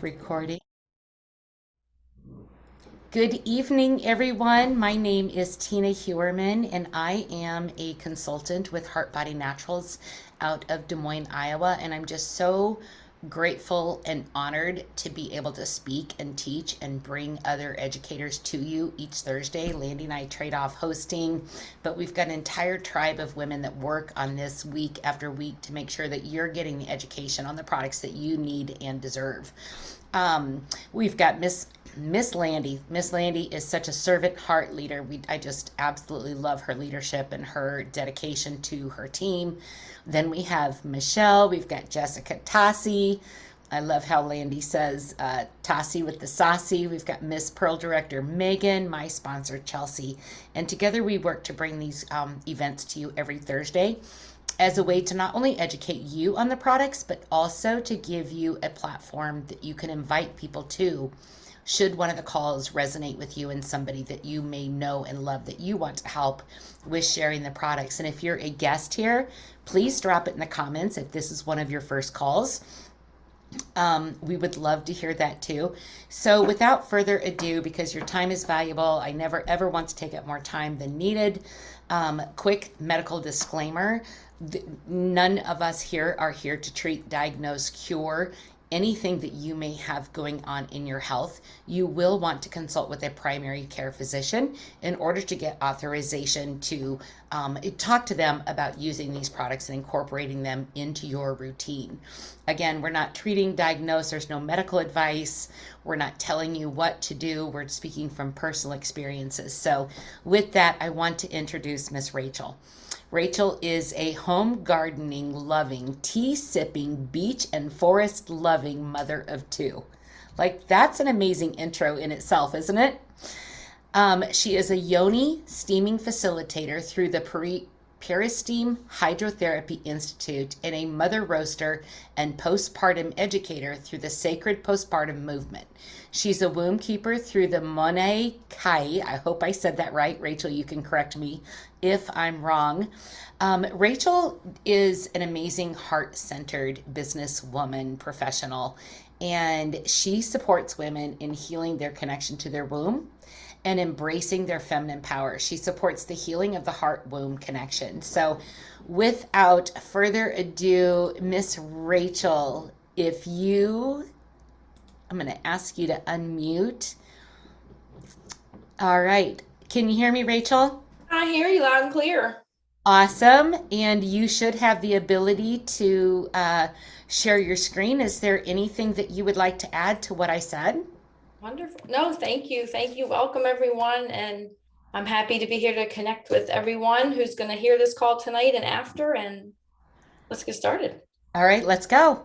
Recording. Good evening, everyone. My name is Tina Hewerman, and I am a consultant with Heart Body Naturals out of Des Moines, Iowa. And I'm just so grateful and honored to be able to speak and teach and bring other educators to you each Thursday. Landy and I trade off hosting, but we've got an entire tribe of women that work on this week after week to make sure that you're getting the education on the products that you need and deserve. We've got Miss Landy. Miss Landy is such a servant heart leader. I just absolutely love her leadership and her dedication to her team. Then we have Michelle. We've got Jessica Tassi. I love how Landy says Tassi with the saucy. We've got Miss Pearl Director Megan, my sponsor Chelsea, and together we work to bring these events to you every Thursday as a way to not only educate you on the products, but also to give you a platform that you can invite people to should one of the calls resonate with you and somebody that you may know and love that you want to help with sharing the products. And if you're a guest here, please drop it in the comments if this is one of your first calls. We would love to hear that too. So without further ado, because your time is valuable, I never ever want to take up more time than needed. Quick medical disclaimer. None of us here are here to treat, diagnose, cure anything that you may have going on in your health. You will want to consult with a primary care physician in order to get authorization to talk to them about using these products and incorporating them into your routine. Again, we're not treating, diagnose, there's no medical advice. We're not telling you what to do. We're speaking from personal experiences. So with that, I want to introduce Miss Rachel. Rachel is a home gardening loving, tea sipping, beach and forest loving mother of two. Like, that's an amazing intro in itself, isn't it? She is a Yoni Steaming Facilitator through the Peristeam Hydrotherapy Institute and a mother roaster and postpartum educator through the Sacred Postpartum Movement. She's a womb keeper through the Munay-Ki. I hope I said that right. Rachel, you can correct me if I'm wrong. Rachel is an amazing heart-centered businesswoman, professional, and she supports women in healing their connection to their womb and embracing their feminine power. She supports the healing of the heart-womb connection. So without further ado, Miss Rachel, I'm going to ask you to unmute. All right. Can you hear me, Rachel? I hear you loud and clear. Awesome. And you should have the ability to share your screen. Is there anything that you would like to add to what I said? Wonderful. No, thank you. Thank you. Welcome, everyone. And I'm happy to be here to connect with everyone who's going to hear this call tonight and after. And let's get started. All right, let's go.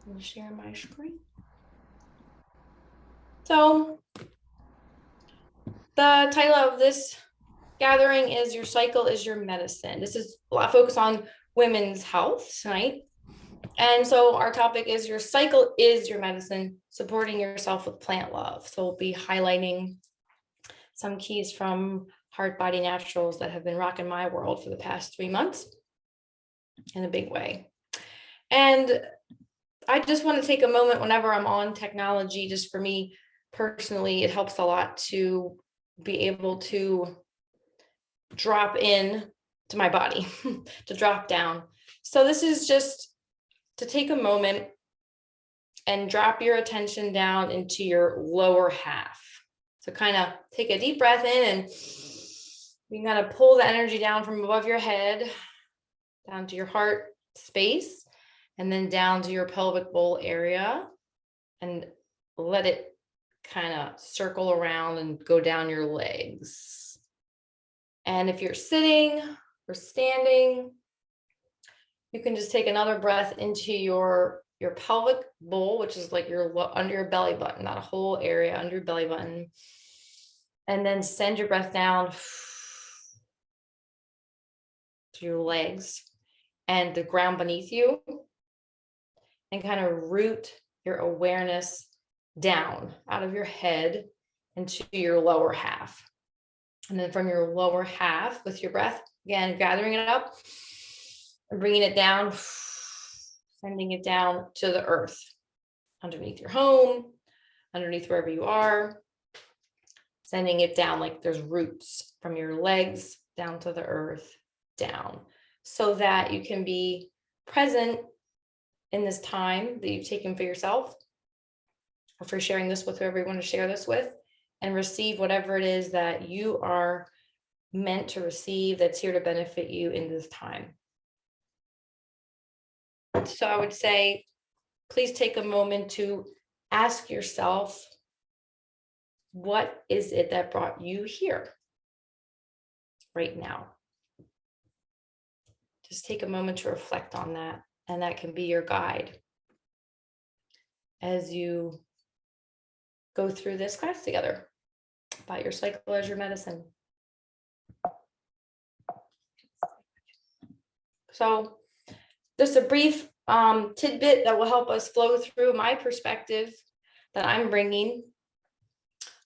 I'm going to share my screen. So the title of this gathering is Your Cycle is Your Medicine. This is a lot of focus on women's health tonight. And so our topic is Your Cycle is Your Medicine, supporting yourself with plant love. So we'll be highlighting some keys from Heart Body Naturals that have been rocking my world for the past 3 months in a big way. And I just want to take a moment whenever I'm on technology, just for me personally, it helps a lot to be able to drop in to my body, to drop down. So this is just to take a moment and drop your attention down into your lower half. So kind of take a deep breath in, and you can kind of pull the energy down from above your head, down to your heart space, and then down to your pelvic bowl area, and let it kind of circle around and go down your legs. And if you're sitting or standing, you can just take another breath into your pelvic bowl, which is like under your belly button, that whole area under your belly button. And then send your breath down to your legs and the ground beneath you, and kind of root your awareness down out of your head into your lower half. And then from your lower half, with your breath, again, gathering it up and bringing it down, sending it down to the earth. underneath your home, underneath wherever you are, sending it down like there's roots from your legs down to the earth, down, so that you can be present in this time that you've taken for yourself, or for sharing this with whoever you want to share this with, and receive whatever it is that you are meant to receive that's here to benefit you in this time. So I would say, please take a moment to ask yourself, what is it that brought you here right now? Just take a moment to reflect on that, and that can be your guide as you go through this class together about your cycle as your medicine. So just a brief tidbit that will help us flow through my perspective that I'm bringing.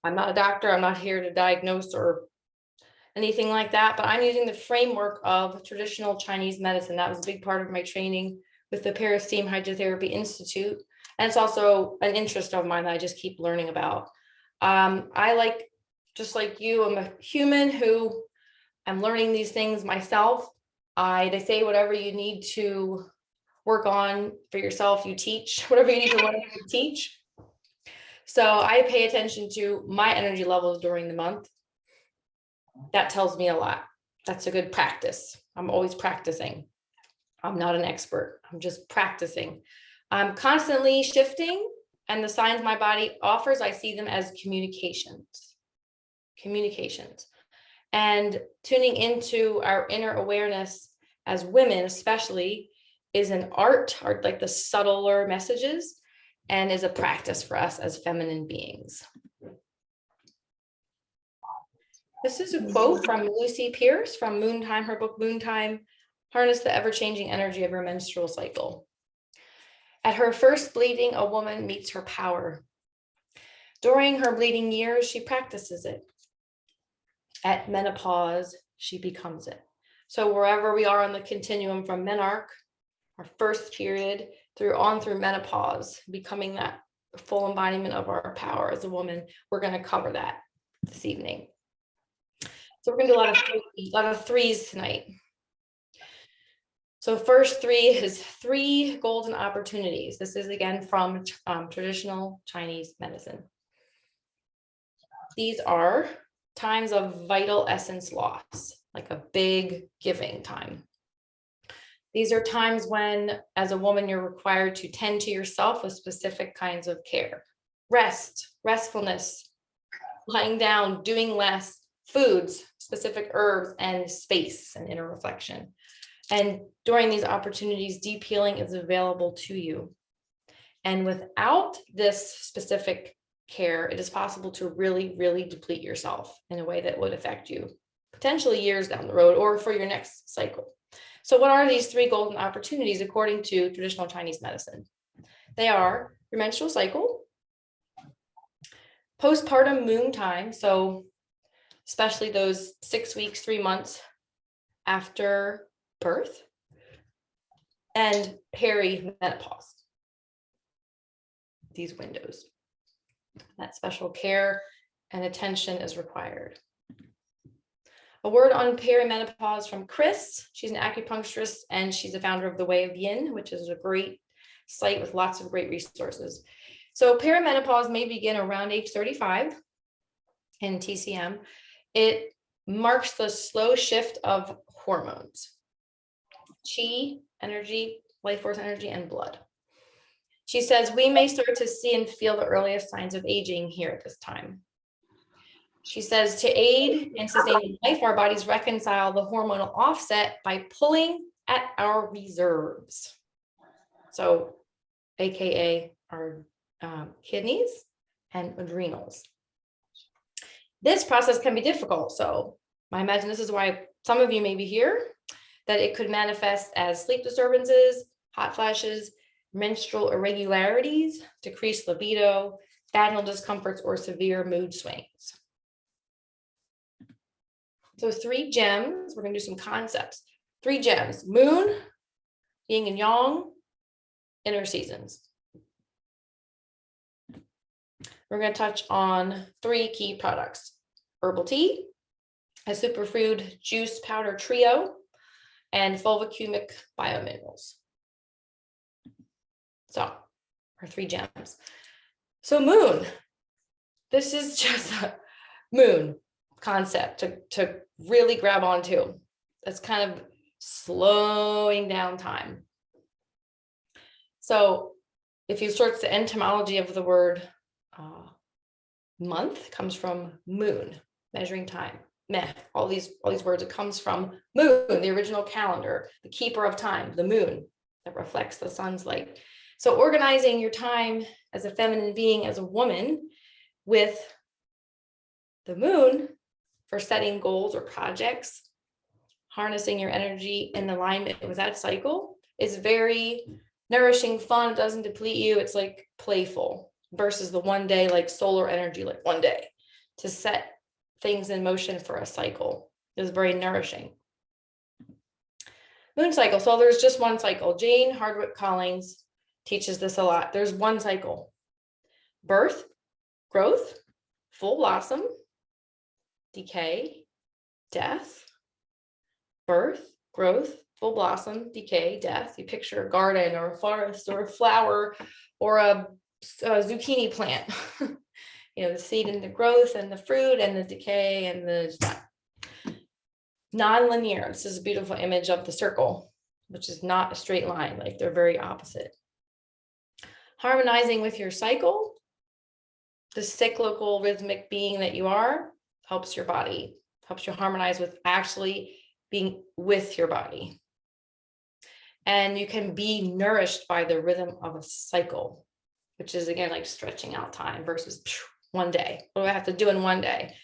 I'm not a doctor. I'm not here to diagnose or anything like that, but I'm using the framework of traditional Chinese medicine. That was a big part of my training with the Peristeam Hydrotherapy Institute. And it's also an interest of mine that I just keep learning about. Just like you, I'm a human who I'm learning these things myself. They say whatever you need to work on for yourself, you teach. Whatever you need to learn, you teach. So I pay attention to my energy levels during the month. That tells me a lot. That's a good practice. I'm always practicing. I'm not an expert. I'm just practicing. I'm constantly shifting, and the signs my body offers, I see them as communications. And tuning into our inner awareness as women, especially, is an art like the subtler messages, and is a practice for us as feminine beings. This is a quote from Lucy Pierce from Moontime, her book Moontime, Harness the Ever-Changing Energy of Your Menstrual Cycle. At her first bleeding, a woman meets her power. During her bleeding years, she practices it. At menopause, she becomes it. So wherever we are on the continuum from Menarche, our first period, through menopause, becoming that full embodiment of our power as a woman, we're going to cover that this evening. So we're going to do a lot of threes tonight. So first three is 3 golden opportunities. This is again from traditional Chinese medicine. These are times of vital essence loss, like a big giving time. These are times when, as a woman, you're required to tend to yourself with specific kinds of care. Rest, restfulness, lying down, doing less, foods, specific herbs, and space and inner reflection. And during these opportunities, deep healing is available to you. And without this specific care, it is possible to really, really deplete yourself in a way that would affect you potentially years down the road or for your next cycle. So what are these 3 golden opportunities according to traditional Chinese medicine? They are your menstrual cycle, postpartum moon time, so especially those 6 weeks, 3 months after birth, and perimenopause. These windows. That special care and attention is required. A word on perimenopause from Chris. She's an acupuncturist and she's a founder of the Way of Yin, which is a great site with lots of great resources. So perimenopause may begin around age 35 in TCM. It marks the slow shift of hormones, chi, energy, life force energy, and blood. She says, we may start to see and feel the earliest signs of aging here at this time. She says, to aid in sustaining life, our bodies reconcile the hormonal offset by pulling at our reserves. So, AKA our kidneys and adrenals. This process can be difficult. So I imagine this is why some of you may be here, that it could manifest as sleep disturbances, hot flashes, menstrual irregularities, decreased libido, vaginal discomforts, or severe mood swings. So 3 gems, we're going to do some concepts. 3 gems: moon, yin and yang, inner seasons. We're going to touch on 3 key products: herbal tea, a superfood juice powder trio, and fulvic biominerals. So our 3 gems. So moon, this is just a moon concept to really grab onto. That's kind of slowing down time. So if you search the etymology of the word month, comes from moon, measuring time. All these words, it comes from moon, the original calendar, the keeper of time, the moon that reflects the sun's light. So organizing your time as a feminine being, as a woman, with the moon for setting goals or projects, harnessing your energy in alignment with that cycle is very nourishing, fun. It doesn't deplete you. It's like playful versus the one day, like solar energy, like one day to set things in motion for a cycle is very nourishing. Moon cycle. So there's just one cycle. Jane Hardwick Collins teaches this a lot. There's one cycle: birth, growth, full blossom, decay, death. Birth, growth, full blossom, decay, death. You picture a garden or a forest or a flower or a zucchini plant. You know, the seed and the growth and the fruit and the decay and the non-linear. This is a beautiful image of the circle, which is not a straight line. Like, they're very opposite. Harmonizing with your cycle, the cyclical rhythmic being that you are, helps your body, helps you harmonize with actually being with your body. And you can be nourished by the rhythm of a cycle, which is, again, like stretching out time versus one day. What do I have to do in one day?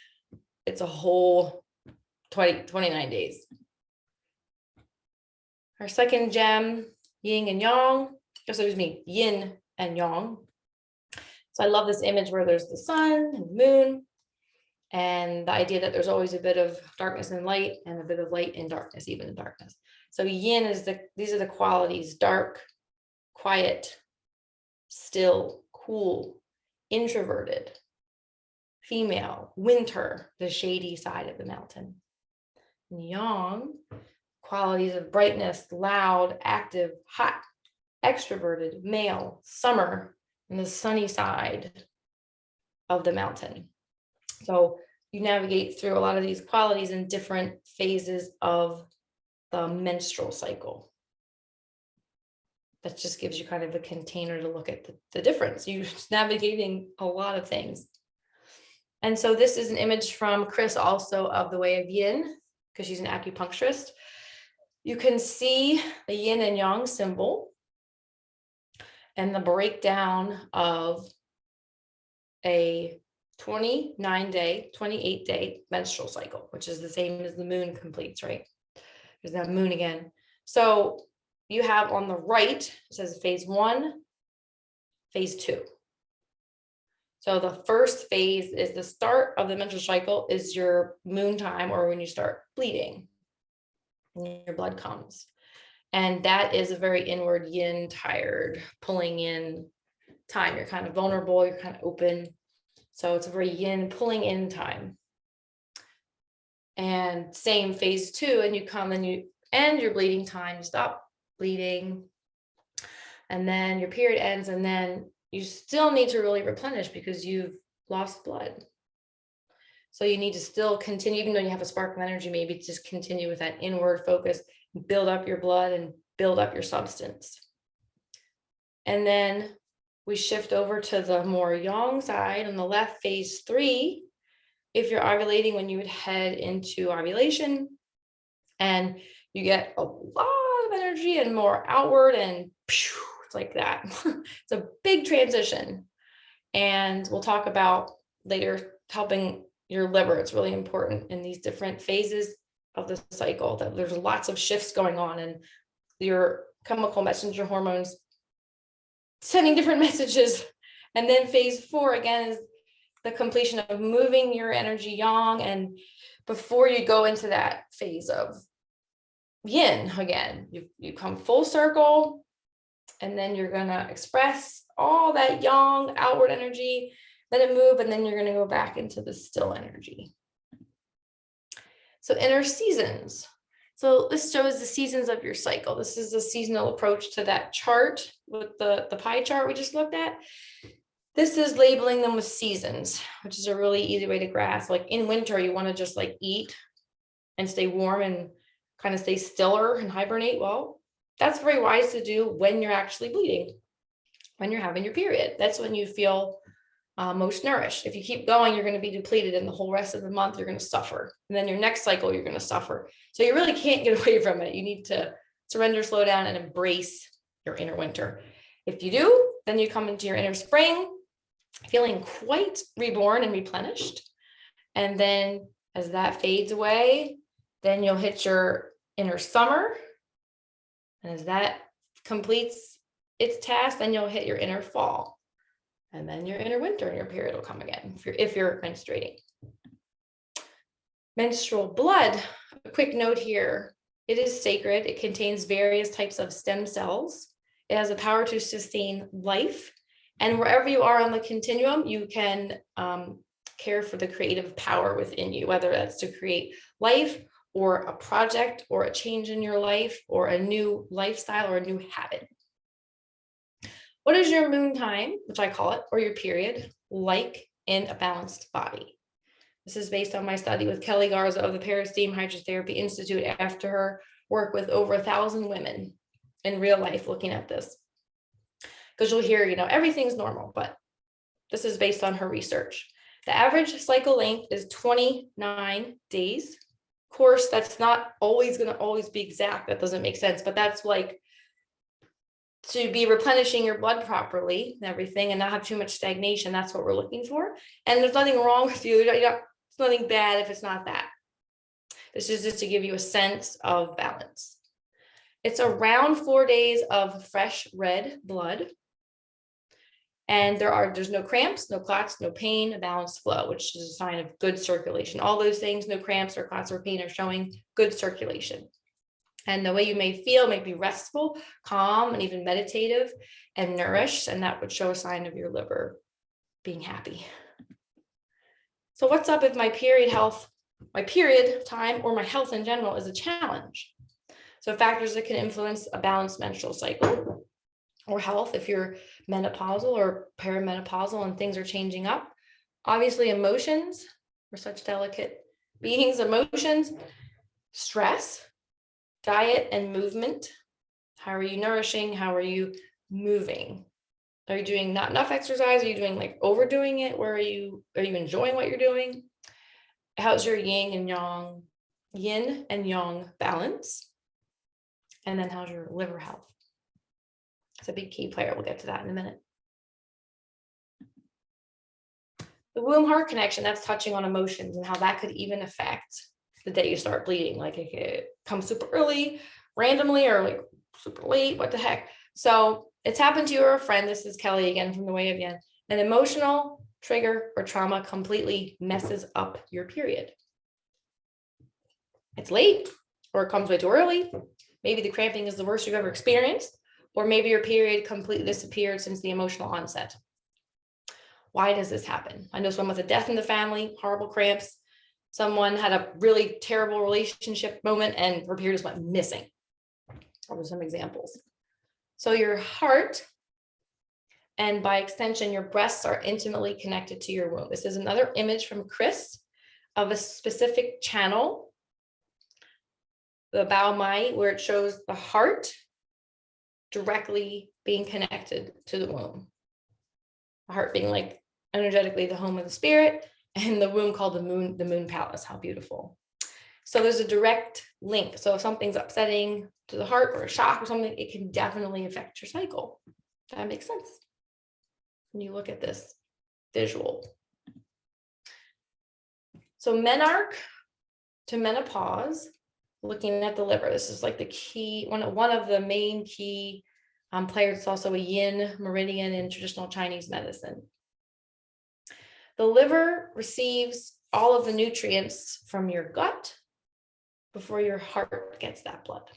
It's a whole 29 days. Our second gem, yin and yang, yin and yang. So I love this image where there's the sun and the moon, and the idea that there's always a bit of darkness and light, and a bit of light and darkness, even in darkness. So yin is these are the qualities: dark, quiet, still, cool, introverted, female, winter, the shady side of the mountain. And yang, qualities of brightness, loud, active, hot, extroverted, male, summer, and the sunny side of the mountain. So you navigate through a lot of these qualities in different phases of the menstrual cycle. That just gives you kind of a container to look at the difference. You're navigating a lot of things. And so this is an image from Chris, also of the Way of Yin, because she's an acupuncturist. You can see the yin and yang symbol and the breakdown of a 29-day, 28-day menstrual cycle, which is the same as the moon completes, right? There's that moon again. So you have on the right, it says phase 1, phase 2. So the first phase is the start of the menstrual cycle, is your moon time, or when you start bleeding, and your blood comes. And that is a very inward yin, tired, pulling in time. You're kind of vulnerable, you're kind of open. So it's a very yin, pulling in time. And same phase 2, and you come and you end your bleeding time, you stop bleeding, and then your period ends, and then you still need to really replenish because you've lost blood. So you need to still continue, even though you have a spark of energy, maybe just continue with that inward focus, build up your blood and build up your substance. And then we shift over to the more yang side on the left, phase 3. If you're ovulating, when you would head into ovulation, and you get a lot of energy and more outward, and it's like that. It's a big transition. And we'll talk about later helping your liver. It's really important in these different phases of the cycle that there's lots of shifts going on, and your chemical messenger hormones sending different messages. And then phase 4 again is the completion of moving your energy yang, and before you go into that phase of yin again, you come full circle, and then you're going to express all that yang outward energy Let it move, and then you're going to go back into the still energy. So inner seasons. So this shows the seasons of your cycle. This is a seasonal approach to that chart with the pie chart we just looked at. This is labeling them with seasons, which is a really easy way to grasp. Like in winter, you want to just like eat and stay warm and kind of stay stiller and hibernate. Well, that's very wise to do when you're actually bleeding, when you're having your period. That's when you feel most nourished. If you keep going, you're going to be depleted, and the whole rest of the month you're going to suffer. And then your next cycle, you're going to suffer. So you really can't get away from it. You need to surrender, slow down, and embrace your inner winter. If you do, then you come into your inner spring, feeling quite reborn and replenished. And then as that fades away, then you'll hit your inner summer. And as that completes its task, then you'll hit your inner fall. And then your inner winter, and your period will come again if you're menstruating. Menstrual blood, a quick note here. It is sacred. It contains various types of stem cells. It has the power to sustain life. And wherever you are on the continuum, you can care for the creative power within you, whether that's to create life or a project or a change in your life or a new lifestyle or a new habit. What is your moon time, which I call it, or your period, like in a balanced body? This is based on my study with Kelly Garza of the Peristeam Hydrotherapy Institute after her work with over 1,000 women in real life looking at this. Because you'll hear, everything's normal, but this is based on her research. The average cycle length is 29 days. Of course, that's not always going to be exact. That doesn't make sense, but that's like to be replenishing your blood properly and everything and not have too much stagnation. That's what we're looking for. And there's nothing wrong with you. It's nothing bad if it's not that. This is just to give you a sense of balance. It's around 4 days of fresh red blood. And there's no cramps, no clots, no pain, a balanced flow, which is a sign of good circulation. All those things, no cramps or clots or pain, are showing good circulation. And the way you may feel may be restful, calm, and even meditative and nourished. And that would show a sign of your liver being happy. So what's up if my period time, or my health in general is a challenge? So factors that can influence a balanced menstrual cycle or health if you're menopausal or perimenopausal and things are changing up. Obviously, emotions. We're such delicate beings. Emotions, stress, diet and movement. How are you nourishing? How are you moving? Are you doing not enough exercise? Are you doing like overdoing it? Are you enjoying what you're doing? How's your yin and yang balance? And then how's your liver health? It's a big key player. We'll get to that in a minute. The womb-heart connection, that's touching on emotions and how that could even affect the day you start bleeding. Like it could come super early, randomly, or like super late. What the heck? So it's happened to you or a friend. This is Kelly again from the Way of Yin. An emotional trigger or trauma completely messes up your period. It's late, or it comes way too early. Maybe the cramping is the worst you've ever experienced, or maybe your period completely disappeared since the emotional onset. Why does this happen? I know someone with a death in the family, horrible cramps. Someone had a really terrible relationship moment and her period just went missing. Those are some examples. So your heart, and by extension, your breasts, are intimately connected to your womb. This is another image from Chris of a specific channel, the Bao Mai, where it shows the heart directly being connected to the womb. The heart being like energetically the home of the spirit, and the womb called the moon palace. How beautiful. So there's a direct link. So if something's upsetting to the heart or a shock or something, it can definitely affect your cycle. That makes sense when you look at this visual. So Menarche to menopause, looking at the liver. This is like the key, one of the main key players. It's also a yin meridian in traditional Chinese medicine. The liver receives all of the nutrients from your gut before your heart gets that blood.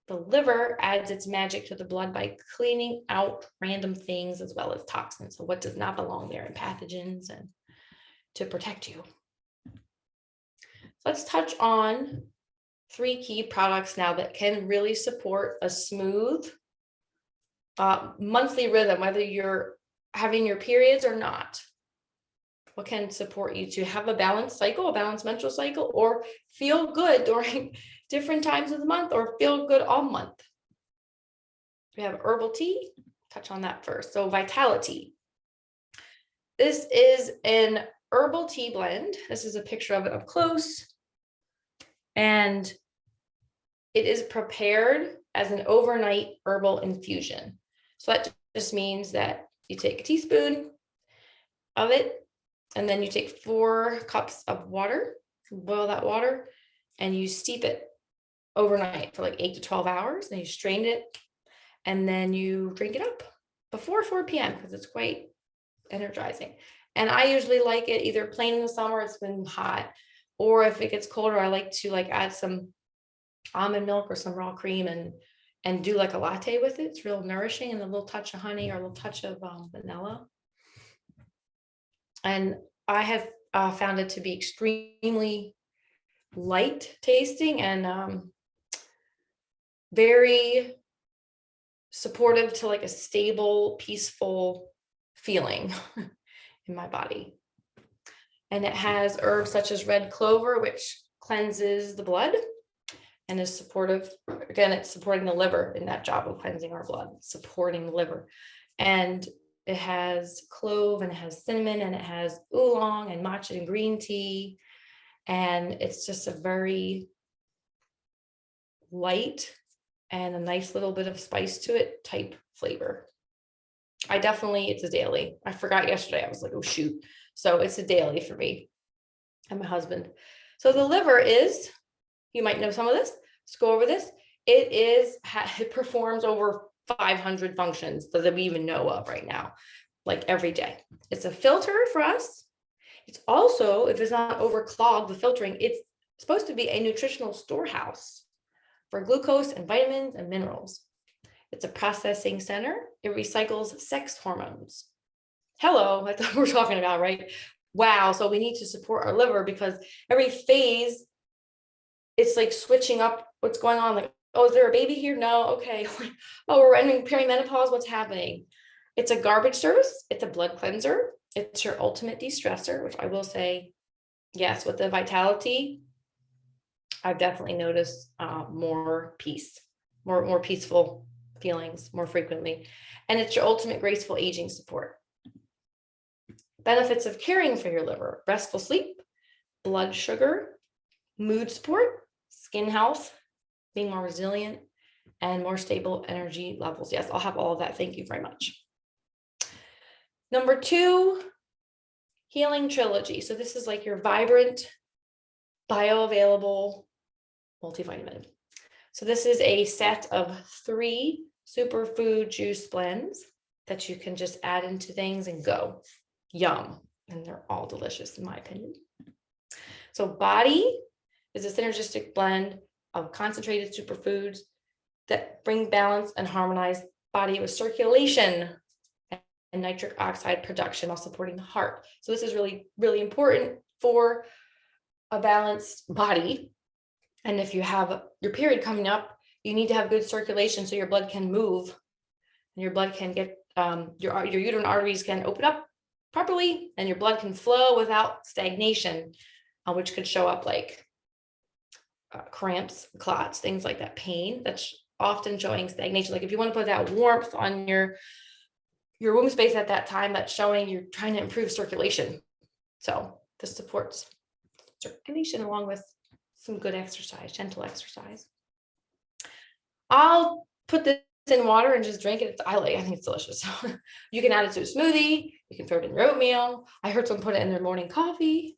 The liver adds its magic to the blood by cleaning out random things as well as toxins. So what does not belong there, and pathogens, and to protect you. Let's touch on 3 key products now that can really support a smooth monthly rhythm, whether you're having your periods or not. What can support you to have a balanced cycle, a balanced menstrual cycle, or feel good during different times of the month, or feel good all month? We have herbal tea, touch on that first. So Vitality. This is an herbal tea blend. This is a picture of it up close. And it is prepared as an overnight herbal infusion. So that just means that you take a teaspoon of it, and then you take 4 cups of water, boil that water, and you steep it overnight for like 8 to 12 hours. And you strain it, and then you drink it up before 4 p.m. because it's quite energizing. And I usually like it either plain in the summer, it's been hot, or if it gets colder, I like to add some almond milk or some raw cream and do like a latte with it. It's real nourishing, and a little touch of honey or a little touch of vanilla. And I have found it to be extremely light tasting and very supportive to like a stable, peaceful feeling in my body. And it has herbs such as red clover, which cleanses the blood and is supportive. Again, it's supporting the liver in that job of cleansing our blood, supporting the liver. And it has clove, and it has cinnamon, and it has oolong and matcha and green tea. And it's just a very light and a nice little bit of spice to it type flavor. It's a daily. I forgot yesterday. I was like, oh shoot. So it's a daily for me and my husband. So the liver is, you might know some of this. Let's go over this. It performs over 500 functions that we even know of right now, like every day. It's a filter for us. It's also, if it's not overclogged, the filtering, it's supposed to be a nutritional storehouse for glucose and vitamins and minerals. It's a processing center. It recycles sex hormones. Hello, that's what we're talking about, right? Wow. So we need to support our liver because every phase, it's like switching up what's going on. Like, oh, is there a baby here? No. Okay. Oh, we're entering perimenopause. What's happening? It's a garbage service. It's a blood cleanser. It's your ultimate de-stressor, which I will say, yes, with the Vitality, I've definitely noticed more peace, more peaceful feelings more frequently. And it's your ultimate graceful aging support. Benefits of caring for your liver: restful sleep, blood sugar, mood support, skin health, being more resilient, and more stable energy levels. Yes, I'll have all of that. Thank you very much. Number 2, Healing Trilogy. So this is like your vibrant, bioavailable multivitamin. So this is a set of 3 superfood juice blends that you can just add into things and go. Yum. And they're all delicious in my opinion. So Body is a synergistic blend of concentrated superfoods that bring balance and harmonize body with circulation and nitric oxide production while supporting the heart. So this is really, really important for a balanced body. And if you have your period coming up, you need to have good circulation so your blood can move and your blood can get, your uterine arteries can open up properly and your blood can flow without stagnation, which could show up like cramps, clots, things like that, pain. That's often showing stagnation. Like if you want to put that warmth on your womb space at that time, that's showing you're trying to improve circulation. So this supports circulation along with some good exercise, gentle exercise. I'll put this in water and just drink it. I think it's delicious. You can add it to a smoothie. You can throw it in your oatmeal. I heard someone put it in their morning coffee.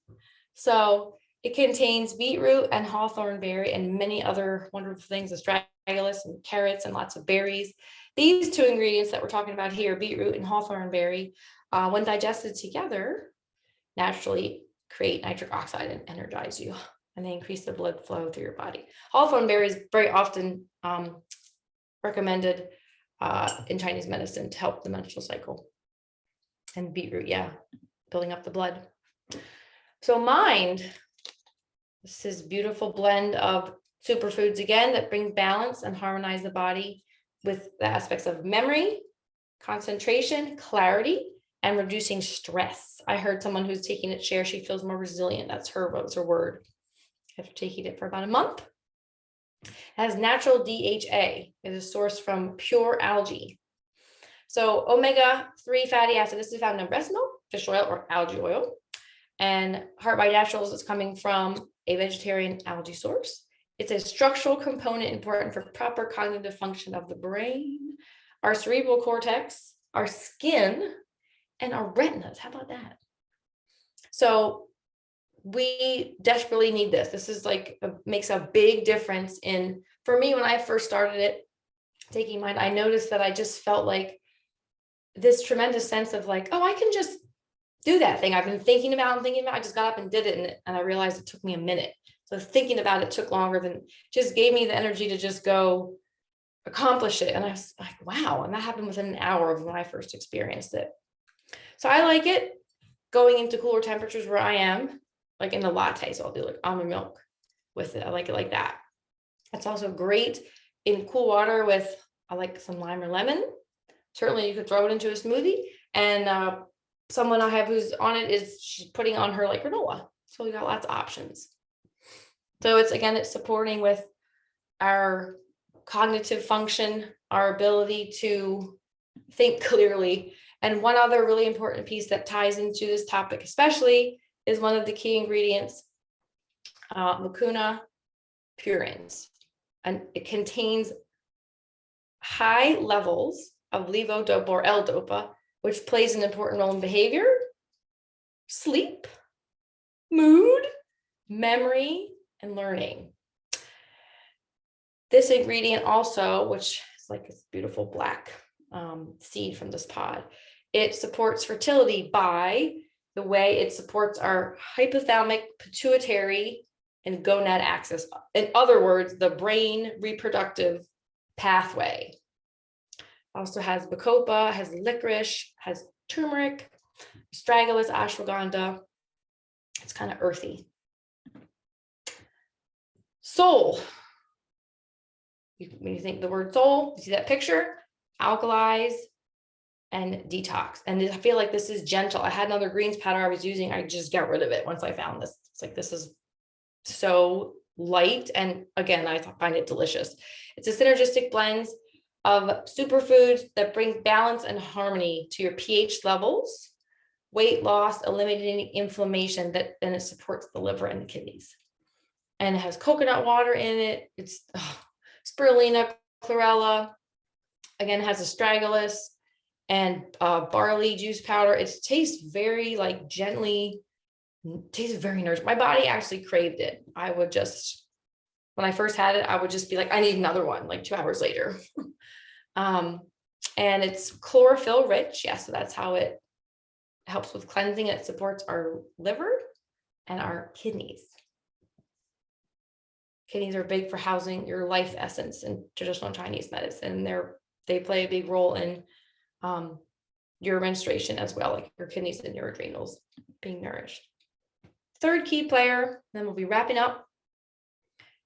So it contains beetroot and hawthorn berry and many other wonderful things, astragalus and carrots and lots of berries. These 2 ingredients that we're talking about here, beetroot and hawthorn berry, when digested together, naturally create nitric oxide and energize you. And they increase the blood flow through your body. Hawthorn berries very often recommended in Chinese medicine to help the menstrual cycle. And beetroot, yeah, building up the blood. So mind, this is beautiful blend of superfoods again that bring balance and harmonize the body with the aspects of memory, concentration, clarity, and reducing stress. I heard someone who's taking it share she feels more resilient. That's her, what was her word, after taking it for about a month. It has natural DHA. It is sourced from pure algae. So omega-3 fatty acid, this is found in breast milk, fish oil, or algae oil. And Heart by Naturals is coming from a vegetarian algae source. It's a structural component important for proper cognitive function of the brain, our cerebral cortex, our skin, and our retinas. How about that? So we desperately need this. This is like, makes a big difference in, for me, when I first started it, taking mine, I noticed that I just felt like this tremendous sense of like, oh, I can just do that thing I've been thinking about. I just got up and did it. And I realized it took me a minute. So thinking about it took longer than, just gave me the energy to just go accomplish it. And I was like, wow. And that happened within an hour of when I first experienced it. So I like it going into cooler temperatures where I am, like in the latte. So I'll do like almond milk with it. I like it like that. It's also great in cool water with, I like some lime or lemon. Certainly you could throw it into a smoothie. And someone I have who's on it is, she's putting on her like granola. So we got lots of options. So it's, again, it's supporting with our cognitive function, our ability to think clearly. And one other really important piece that ties into this topic, especially, is one of the key ingredients, mucuna purins. And it contains high levels of levodopa or L-dopa, which plays an important role in behavior, sleep, mood, memory, and learning. This ingredient also, which is like this beautiful black seed from this pod, it supports fertility by the way it supports our hypothalamic, pituitary, and gonad axis. In other words, the brain reproductive pathway. Also has bacopa, has licorice, has turmeric, astragalus, ashwagandha. It's kind of earthy. Soul. When you think the word soul, you see that picture? Alkalize and detox. And I feel like this is gentle. I had another greens powder I was using. I just got rid of it once I found this. It's like, this is so light. And again, I find it delicious. It's a synergistic blend of superfoods that bring balance and harmony to your pH levels, weight loss, eliminating inflammation, that then it supports the liver and the kidneys. And it has coconut water in it. It's spirulina, chlorella. Again, it has astragalus and barley juice powder. It tastes very like gently, tastes very nourishing. My body actually craved it. I would just, when I first had it, I would just be like, I need another one, like 2 hours later. And it's chlorophyll rich. Yeah, so that's how it helps with cleansing. It supports our liver and our kidneys. Kidneys are big for housing your life essence in traditional Chinese medicine. They play a big role in your menstruation as well, like your kidneys and your adrenals being nourished. Third key player, then we'll be wrapping up,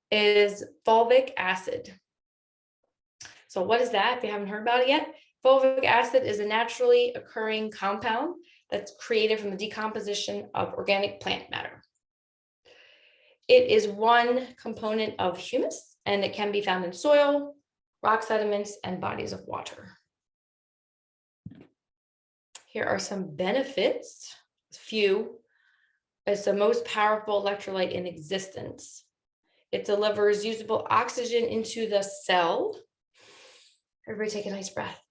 is fulvic acid. So what is that? If you haven't heard about it yet, fulvic acid is a naturally occurring compound that's created from the decomposition of organic plant matter. It is one component of humus, and it can be found in soil, rock sediments, and bodies of water. Here are some benefits. Few. It's the most powerful electrolyte in existence. It delivers usable oxygen into the cell. Everybody take a nice breath.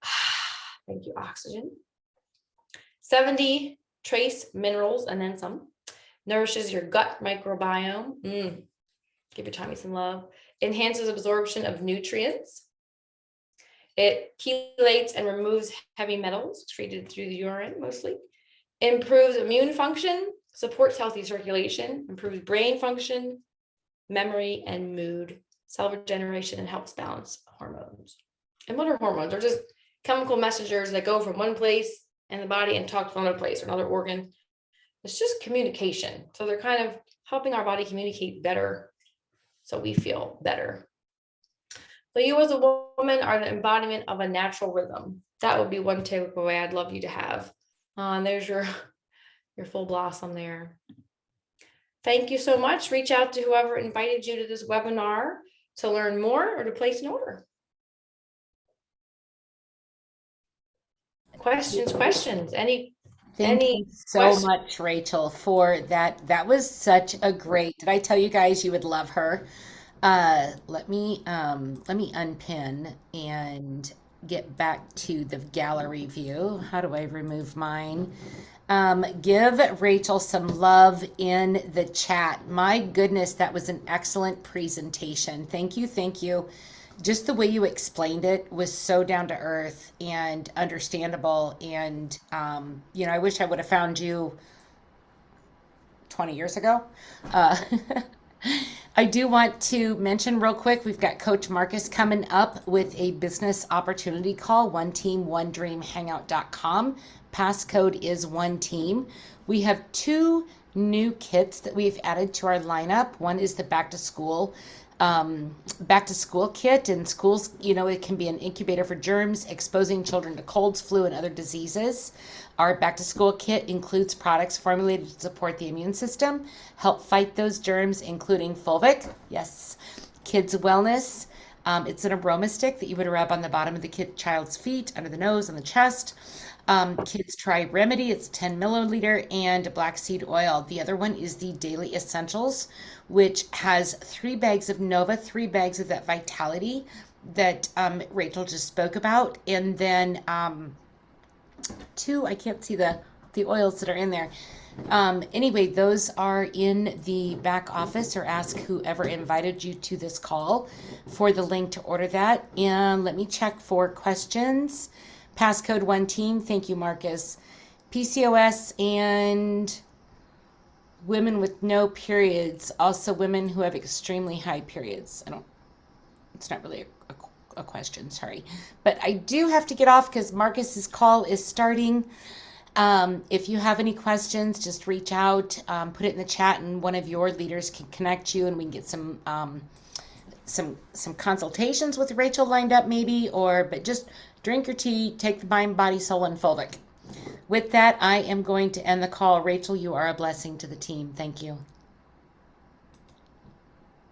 Thank you, oxygen. 70 trace minerals and then some. Nourishes your gut microbiome. Give your tummy some love. Enhances absorption of nutrients. It chelates and removes heavy metals, excreted through the urine mostly. Improves immune function, supports healthy circulation, improves brain function, memory and mood, cell regeneration, and helps balance hormones. And what are hormones? They're just chemical messengers that go from one place in the body and talk to another place or another organ. It's just communication. So they're kind of helping our body communicate better so we feel better. So you as a woman are the embodiment of a natural rhythm. That would be one takeaway I'd love you to have. And there's your full blossom there. Thank you so much. Reach out to whoever invited you to this webinar to learn more or to place an order. Questions? Thank you so much, Rachel, for that. That was such a great. Did I tell you guys you would love her? Let me unpin and get back to the gallery view. How do I remove mine? Give Rachel some love in the chat. My goodness, that was an excellent presentation. Thank you, thank you. Just the way you explained it was so down to earth and understandable. And, I wish I would have found you 20 years ago. I do want to mention real quick, we've got Coach Marcus coming up with a business opportunity call, One Team, One Dream, Hangout.com. Passcode is One Team. We have 2 new kits that we've added to our lineup. One is the back to school kit. In schools, it can be an incubator for germs, exposing children to colds, flu, and other diseases. Our back to school kit includes products formulated to support the immune system, help fight those germs, including Fulvic, yes, kids wellness. It's an aroma stick that you would rub on the bottom of the child's feet, under the nose, on the chest. Kids Try Remedy, it's 10 milliliter, and black seed oil. The other one is the Daily Essentials, which has 3 bags of Nova, 3 bags of that Vitality that Rachel just spoke about, and then 2, I can't see the oils that are in there. Anyway, those are in the back office, or ask whoever invited you to this call for the link to order that. And let me check for questions. Passcode One Team. Thank you, Marcus. PCOS and women with no periods. Also women who have extremely high periods. It's not really a question, sorry. But I do have to get off because Marcus's call is starting. If you have any questions, just reach out, put it in the chat, and one of your leaders can connect you, and we can get some consultations with Rachel lined up maybe, but just drink your tea, take the Mind, Body, Soul, and Fulvic. With that, I am going to end the call. Rachel, you are a blessing to the team. Thank you.